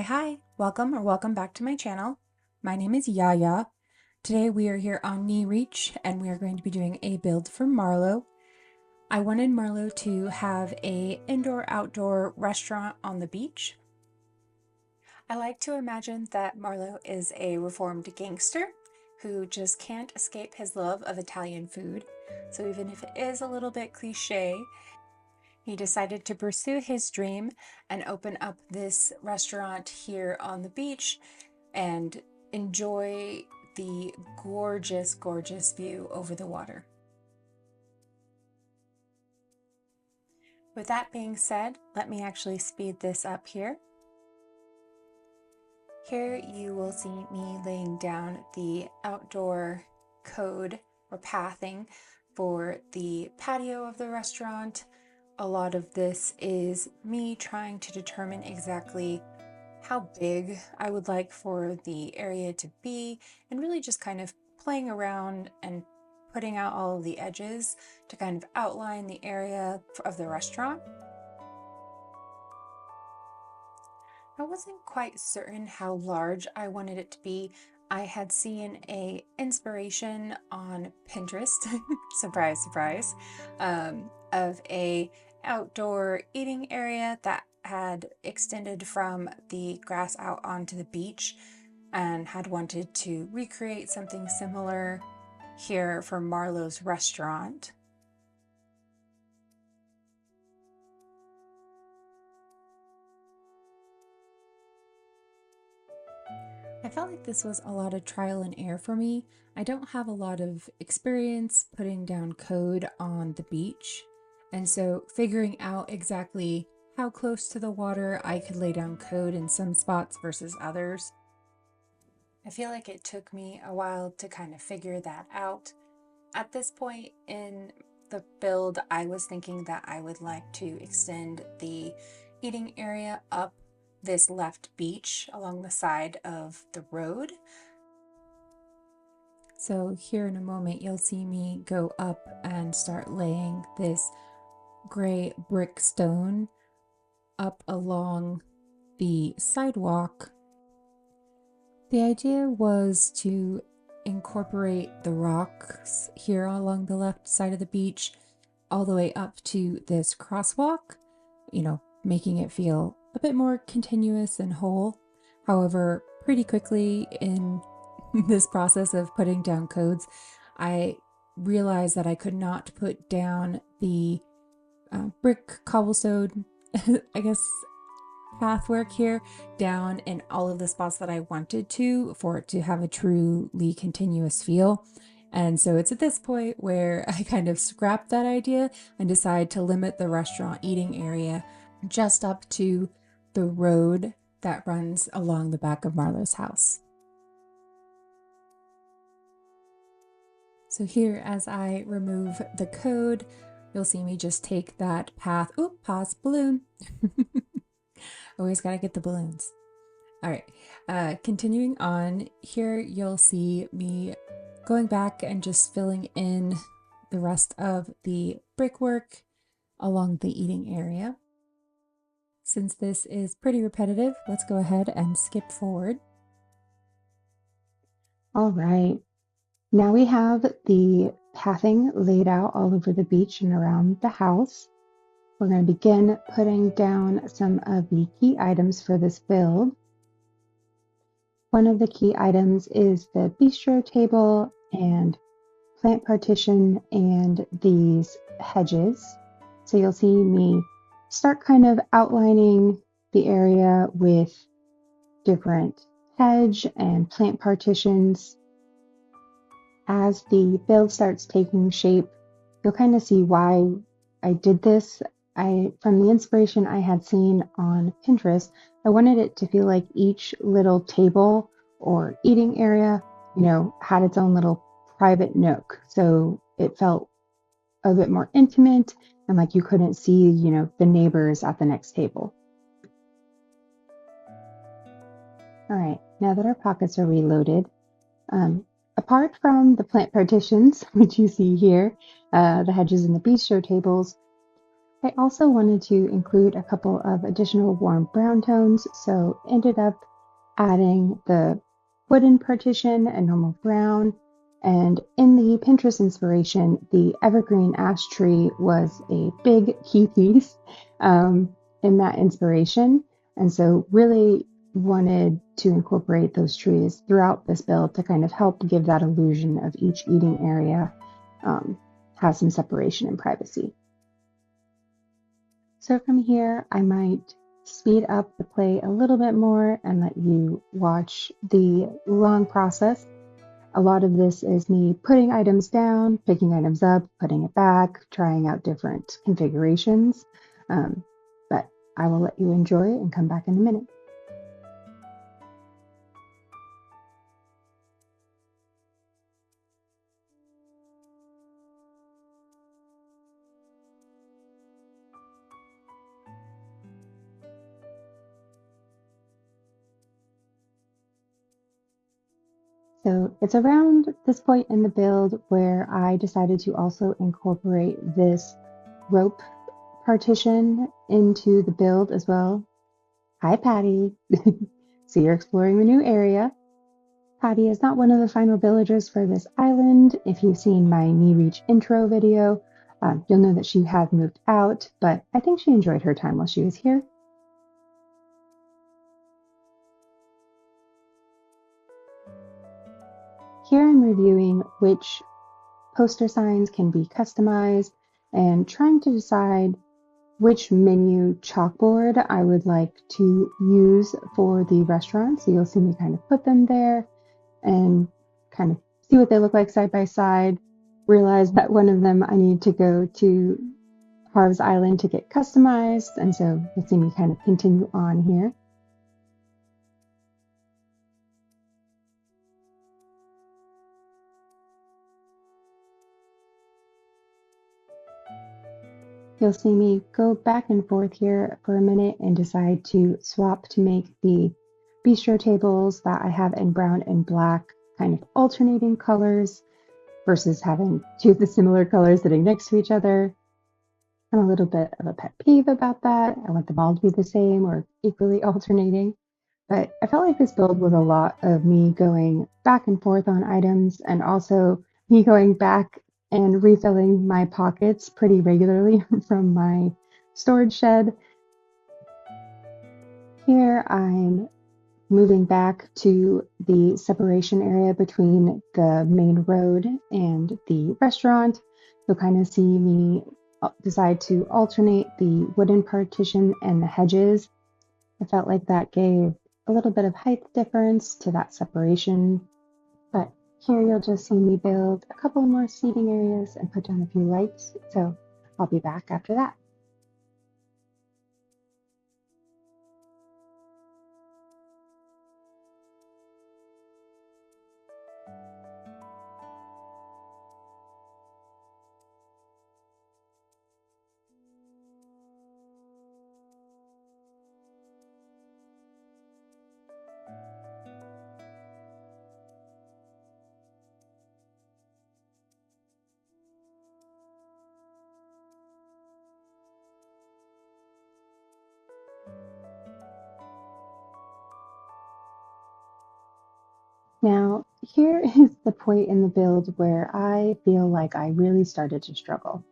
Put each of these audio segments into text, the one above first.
Hi, welcome back to my channel. My name is Yaya. Today we are here on Knee Reach and we are going to be doing a build for Marlo. I wanted Marlo to have a indoor-outdoor restaurant on the beach. I like to imagine that Marlo is a reformed gangster who just can't escape his love of Italian food. So even if it is a little bit cliche, he decided to pursue his dream and open up this restaurant here on the beach and enjoy the gorgeous, gorgeous view over the water. With that being said, let me actually speed this up here. Here you will see me laying down the outdoor code or pathing for the patio of the restaurant. A lot of this is me trying to determine exactly how big I would like for the area to be, and really just kind of playing around and putting out all of the edges to kind of outline the area of the restaurant. I wasn't quite certain how large I wanted it to be. I had seen a inspiration on Pinterest, surprise, surprise, of a outdoor eating area that had extended from the grass out onto the beach, and had wanted to recreate something similar here for Marlo's restaurant. I felt like this was a lot of trial and error for me. I don't have a lot of experience putting down code on the beach, and so figuring out exactly how close to the water I could lay down code in some spots versus others. I feel like it took me a while to kind of figure that out. At this point in the build, I was thinking that I would like to extend the eating area up this left beach along the side of the road. So here in a moment, you'll see me go up and start laying this gray brick stone up along the sidewalk. The idea was to incorporate the rocks here along the left side of the beach all the way up to this crosswalk, making it feel a bit more continuous and whole. However, pretty quickly in this process of putting down codes, I realized that I could not put down the brick cobblestone, I guess, pathwork here down in all of the spots that I wanted to for it to have a truly continuous feel. And so it's at this point where I kind of scrapped that idea and decide to limit the restaurant eating area just up to the road that runs along the back of Marlo's house. So here, as I remove the code, you'll see me just take that path. Oop, pause, balloon. Always gotta get the balloons. All right, continuing on, here you'll see me going back and just filling in the rest of the brickwork along the eating area. Since this is pretty repetitive, let's go ahead and skip forward. All right, now we have the pathing laid out all over the beach and around the house. We're going to begin putting down some of the key items for this build. One of the key items is the bistro table and plant partition and these hedges. So you'll see me start kind of outlining the area with different hedge and plant partitions. As the build starts taking shape, you'll kind of see why I did this. From the inspiration I had seen on Pinterest, I wanted it to feel like each little table or eating area, had its own little private nook. So it felt a bit more intimate and like you couldn't see, the neighbors at the next table. All right, now that our pockets are reloaded, apart from the plant partitions, which you see here, the hedges and the bistro tables, I also wanted to include a couple of additional warm brown tones, so ended up adding the wooden partition and normal brown. And in the Pinterest inspiration, the evergreen ash tree was a big key piece in that inspiration. And so really wanted to incorporate those trees throughout this build to kind of help give that illusion of each eating area um, has some separation and privacy. So from here, I might speed up the play a little bit more and let you watch the long process. A lot of this is me putting items down, picking items up, putting it back, trying out different configurations. Um, but I will let you enjoy and come back in a minute. So it's around this point in the build where I decided to also incorporate this rope partition into the build as well. Hi, Patty. So you're exploring the new area. Patty is not one of the final villagers for this island. If you've seen my knee reach intro video, you'll know that she had moved out, but I think she enjoyed her time while she was here. Here I'm reviewing which poster signs can be customized and trying to decide which menu chalkboard I would like to use for the restaurant. So you'll see me kind of put them there and kind of see what they look like side by side. Realize that one of them I need to go to Harv's Island to get customized, and so you'll see me kind of continue on here. You'll see me go back and forth here for a minute and decide to swap to make the bistro tables that I have in brown and black kind of alternating colors versus having two of the similar colors sitting next to each other. I'm a little bit of a pet peeve about that. I want them all to be the same or equally alternating. But I felt like this build was a lot of me going back and forth on items and also me going back and refilling my pockets pretty regularly from my storage shed. Here I'm moving back to the separation area between the main road and the restaurant. You'll kind of see me decide to alternate the wooden partition and the hedges. I felt like that gave a little bit of height difference to that separation. But here you'll just see me build a couple more seating areas and put down a few lights. So I'll be back after that. Now, here is the point in the build where I feel like I really started to struggle.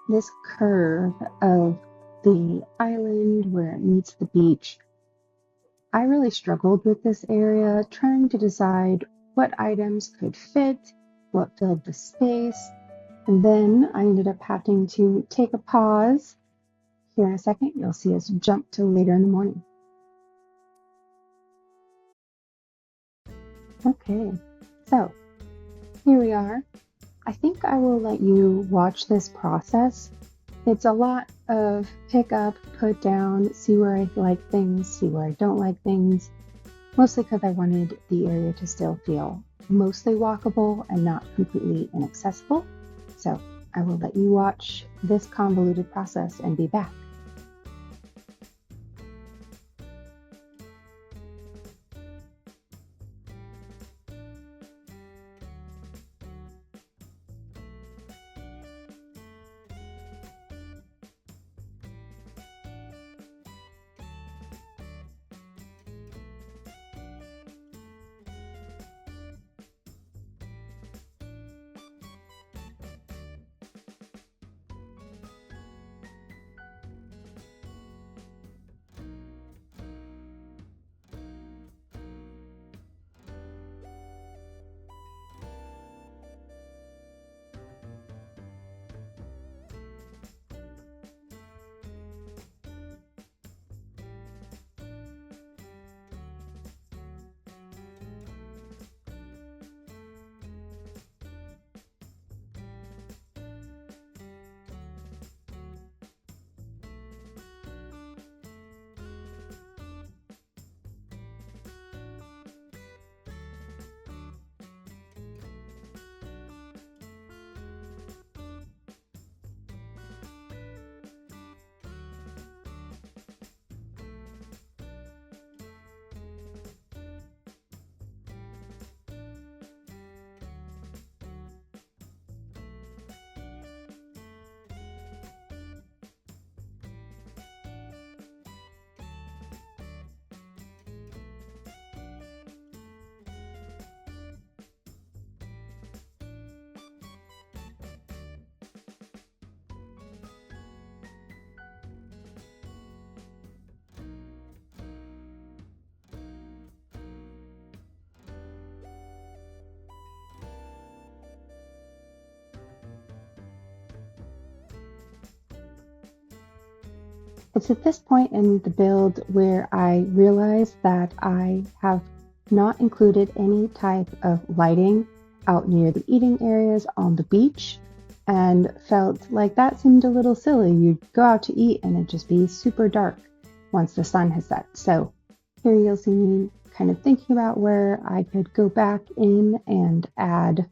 This curve of the island where it meets the beach, I really struggled with this area, trying to decide what items could fit, what filled the space, and then I ended up having to take a pause. Here in a second, you'll see us jump to later in the morning. Okay, so here we are. I think I will let you watch this process. It's a lot of pick up, put down, see where I like things, see where I don't like things, mostly because I wanted the area to still feel mostly walkable and not completely inaccessible. So I will let you watch this convoluted process and be back. It's at this point in the build where I realize that I have not included any type of lighting out near the eating areas on the beach, and felt like that seemed a little silly. You'd go out to eat and it'd just be super dark once the sun has set. So here you'll see me kind of thinking about where I could go back in and add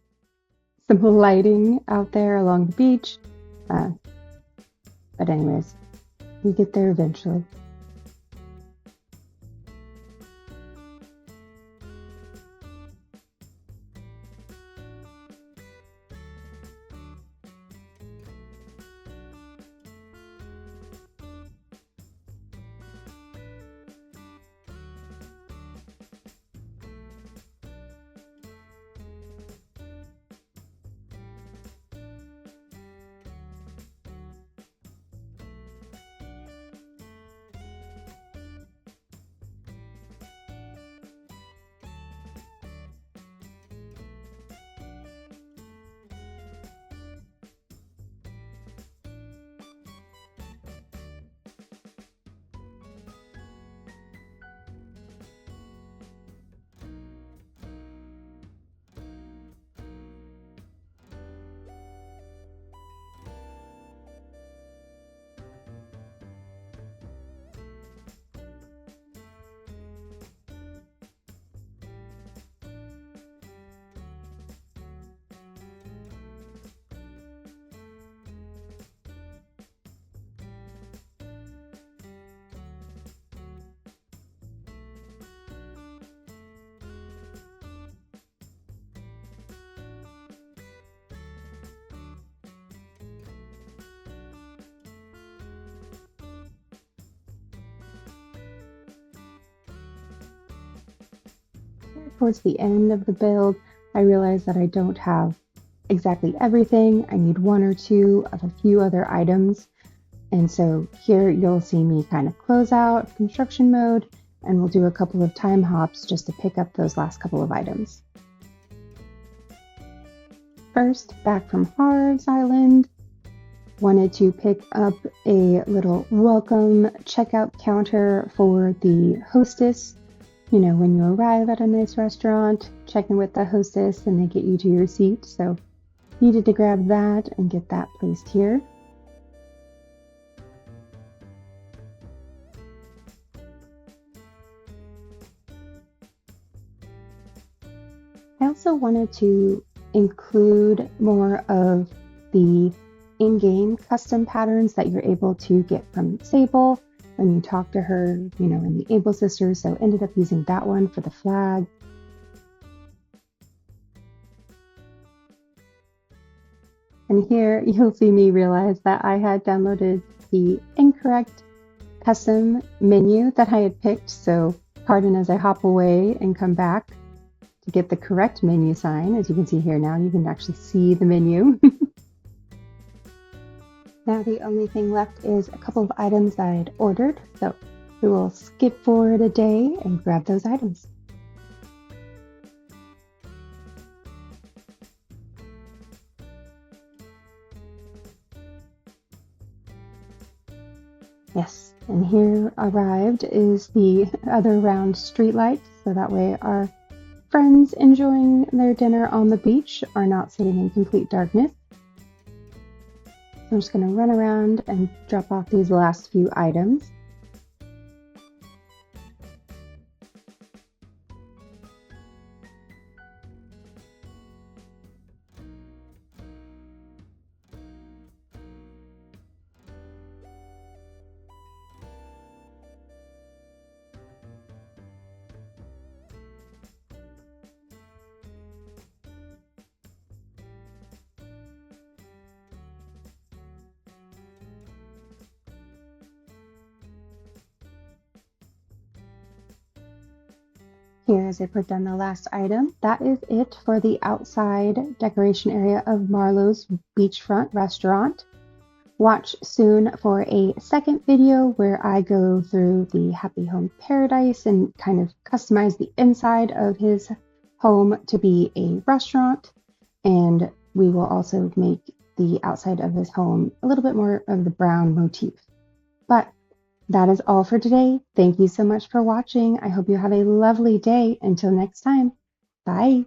some lighting out there along the beach. But anyways, we get there eventually. Towards the end of the build, I realized that I don't have exactly everything. I need one or two of a few other items. And so here you'll see me kind of close out construction mode, and we'll do a couple of time hops just to pick up those last couple of items. First, back from Harv's Island, wanted to pick up a little welcome checkout counter for the hostess. You know, when you arrive at a nice restaurant, check in with the hostess and they get you to your seat. So needed to grab that and get that placed here. I also wanted to include more of the in-game custom patterns that you're able to get from Sable when you talk to her, you know, in the Able Sisters. So ended up using that one for the flag. And here you'll see me realize that I had downloaded the incorrect custom menu that I had picked. So pardon as I hop away and come back to get the correct menu sign. As you can see here now, you can actually see the menu. Now the only thing left is a couple of items that I had ordered, so we will skip forward a day and grab those items. Yes, and here arrived is the other round street light, so that way our friends enjoying their dinner on the beach are not sitting in complete darkness. I'm just going to run around and drop off these last few items. Here, as I put down the last item, that is it for the outside decoration area of Marlo's Beachfront restaurant. Watch soon for a second video where I go through the Happy Home Paradise and kind of customize the inside of his home to be a restaurant. And we will also make the outside of his home a little bit more of the brown motif. But That is all for today. Thank you so much for watching. I hope you have a lovely day. Until next time, bye.